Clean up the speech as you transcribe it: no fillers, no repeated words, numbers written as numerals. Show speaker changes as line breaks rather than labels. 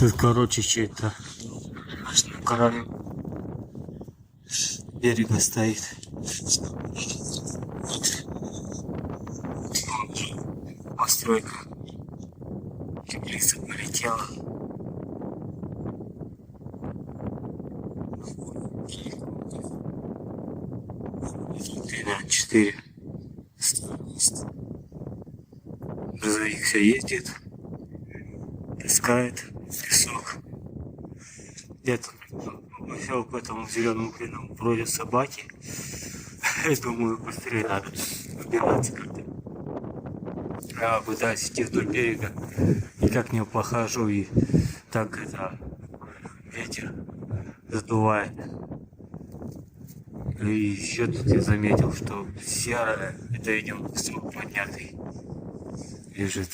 Тут, короче, что-то на краю берега стоит. Постройка. Теплица полетела. 4. Грузовик все ездит, таскает песок. Где-то по этому зеленому плену бродят собаки. Я думаю, быстрее надо убираться как-то. Я пытаюсь идти вдоль берега, никак не похожу, и так это ветер задувает. И еще тут я заметил, что серое, это видимо песок поднятый лежит.